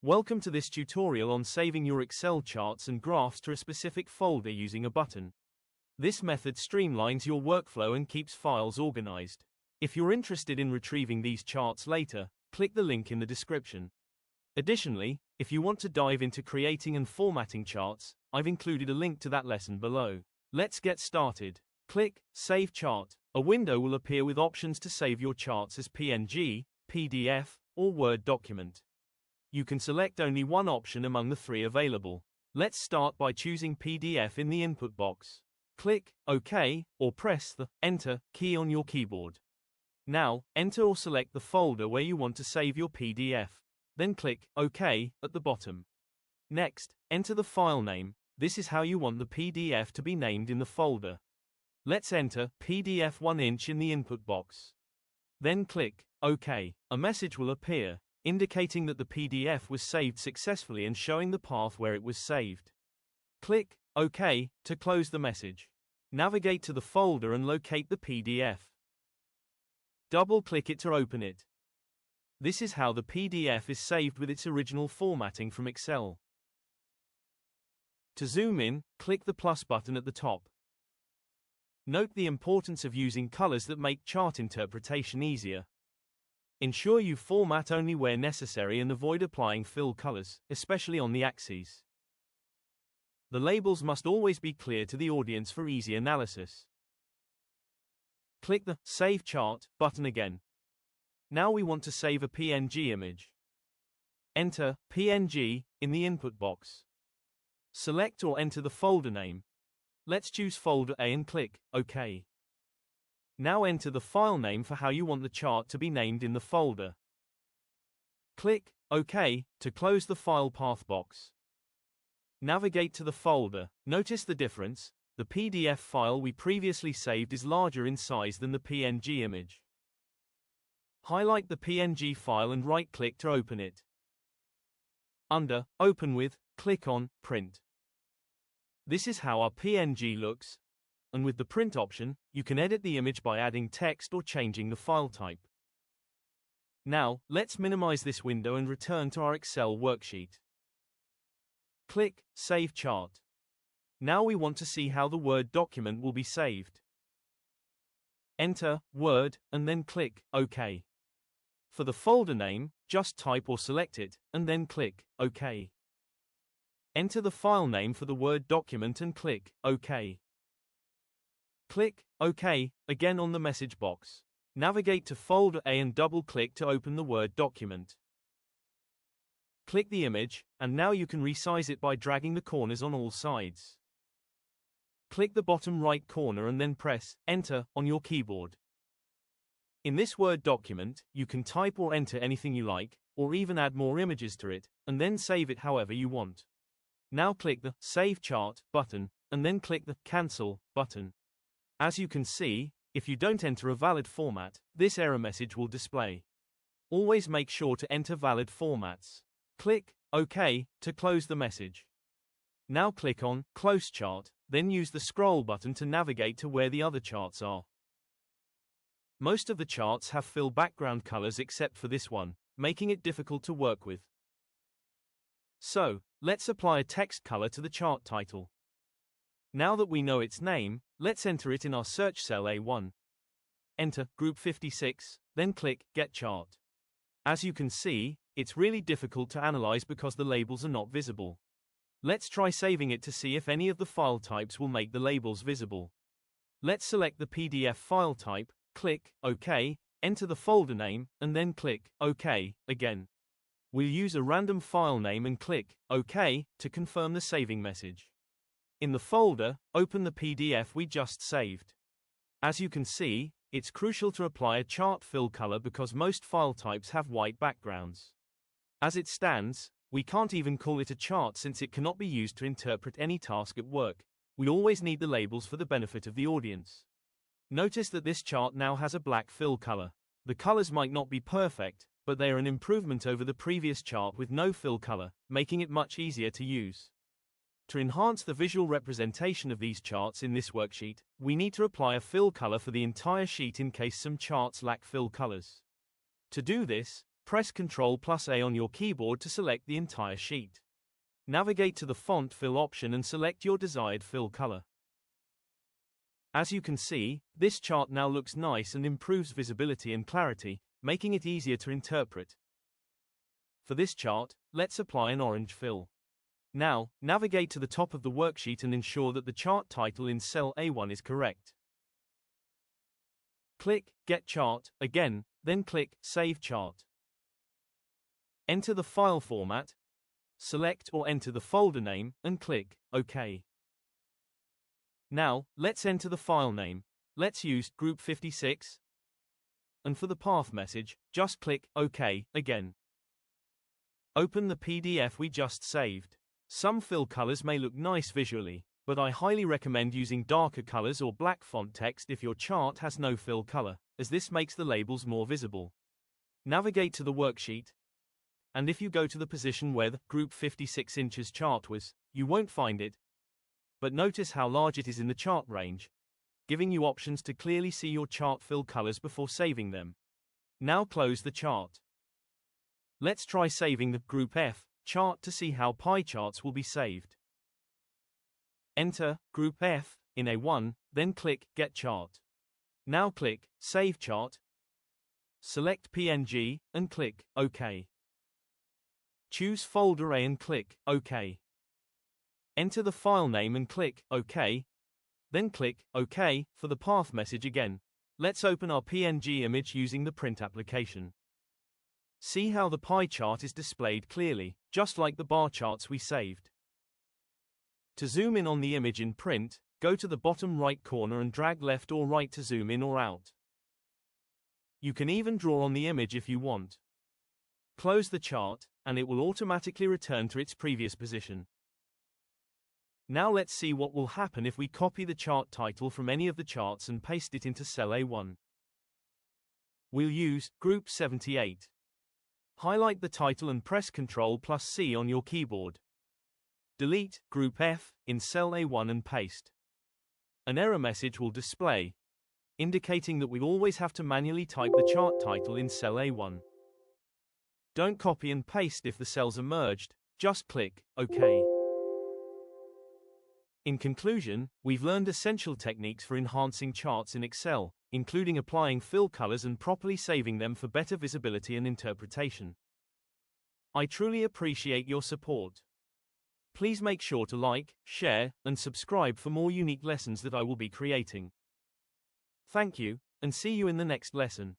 Welcome to this tutorial on saving your Excel charts and graphs to a specific folder using a button. This method streamlines your workflow and keeps files organized. If you're interested in retrieving these charts later, click the link in the description. Additionally, if you want to dive into creating and formatting charts, I've included a link to that lesson below. Let's get started. Click Save Chart. A window will appear with options to save your charts as PNG, PDF, or Word document. You can select only one option among the three available. Let's start by choosing PDF in the input box. Click OK, or press the Enter key on your keyboard. Now, enter or select the folder where you want to save your PDF. Then click OK at the bottom. Next, enter the file name. This is how you want the PDF to be named in the folder. Let's enter PDF 1 inch in the input box. Then click OK. A message will appear, indicating that the PDF was saved successfully and showing the path where it was saved. Click OK to close the message. Navigate to the folder and locate the PDF. Double-click it to open it. This is how the PDF is saved with its original formatting from Excel. To zoom in, click the plus button at the top. Note the importance of using colors that make chart interpretation easier. Ensure you format only where necessary and avoid applying fill colors, especially on the axes. The labels must always be clear to the audience for easy analysis. Click the Save Chart button again. Now we want to save a PNG image. Enter PNG in the input box. Select or enter the folder name. Let's choose folder A and click OK. Now enter the file name for how you want the chart to be named in the folder. Click OK to close the file path box. Navigate to the folder. Notice the difference. The PDF file we previously saved is larger in size than the PNG image. Highlight the PNG file and right-click to open it. Under Open with, click on Print. This is how our PNG looks, and with the print option, you can edit the image by adding text or changing the file type. Now, let's minimize this window and return to our Excel worksheet. Click Save Chart. Now we want to see how the Word document will be saved. Enter Word, and then click OK. For the folder name, just type or select it, and then click OK. Enter the file name for the Word document and click OK. Click OK again on the message box. Navigate to folder A and double-click to open the Word document. Click the image, and now you can resize it by dragging the corners on all sides. Click the bottom right corner and then press Enter on your keyboard. In this Word document, you can type or enter anything you like, or even add more images to it, and then save it however you want. Now click the Save Chart button, and then click the Cancel button. As you can see, if you don't enter a valid format, this error message will display. Always make sure to enter valid formats. Click OK to close the message. Now click on Close Chart, then use the scroll button to navigate to where the other charts are. Most of the charts have fill background colors except for this one, making it difficult to work with. So, let's apply a text color to the chart title. Now that we know its name, let's enter it in our search cell A1. Enter Group 56, then click Get Chart. As you can see, it's really difficult to analyze because the labels are not visible. Let's try saving it to see if any of the file types will make the labels visible. Let's select the PDF file type, click OK, enter the folder name, and then click OK again. We'll use a random file name and click OK to confirm the saving message. In the folder, open the PDF we just saved. As you can see, it's crucial to apply a chart fill color because most file types have white backgrounds. As it stands, we can't even call it a chart since it cannot be used to interpret any task at work. We always need the labels for the benefit of the audience. Notice that this chart now has a black fill color. The colors might not be perfect, but they are an improvement over the previous chart with no fill color, making it much easier to use. To enhance the visual representation of these charts in this worksheet, we need to apply a fill color for the entire sheet in case some charts lack fill colors. To do this, press Ctrl+A on your keyboard to select the entire sheet. Navigate to the Font Fill option and select your desired fill color. As you can see, this chart now looks nice and improves visibility and clarity, making it easier to interpret. For this chart, let's apply an orange fill. Now, navigate to the top of the worksheet and ensure that the chart title in cell A1 is correct. Click Get Chart again, then click Save Chart. Enter the file format, select or enter the folder name, and click OK. Now, let's enter the file name. Let's use Group 56. And for the path message, just click OK again. Open the PDF we just saved. Some fill colors may look nice visually, but I highly recommend using darker colors or black font text if your chart has no fill color, as this makes the labels more visible. Navigate to the worksheet, and if you go to the position where the Group 56 inches chart was, you won't find it. But notice how large it is in the chart range, giving you options to clearly see your chart fill colors before saving them. Now close the chart. Let's try saving the Group F chart to see how pie charts will be saved. Enter Group F in A1, then click Get Chart. Now click Save Chart. Select PNG and click OK. Choose Folder A and click OK. Enter the file name and click OK. Then click OK for the path message again. Let's open our PNG image using the print application. See how the pie chart is displayed clearly, just like the bar charts we saved. To zoom in on the image in print, go to the bottom right corner and drag left or right to zoom in or out. You can even draw on the image if you want. Close the chart, and it will automatically return to its previous position. Now let's see what will happen if we copy the chart title from any of the charts and paste it into cell A1. We'll use Group 78. Highlight the title and press Ctrl+C on your keyboard. Delete Group F in cell A1 and paste. An error message will display, indicating that we always have to manually type the chart title in cell A1. Don't copy and paste if the cells are merged, just click OK. In conclusion, we've learned essential techniques for enhancing charts in Excel, including applying fill colors and properly saving them for better visibility and interpretation. I truly appreciate your support. Please make sure to like, share, and subscribe for more unique lessons that I will be creating. Thank you, and see you in the next lesson.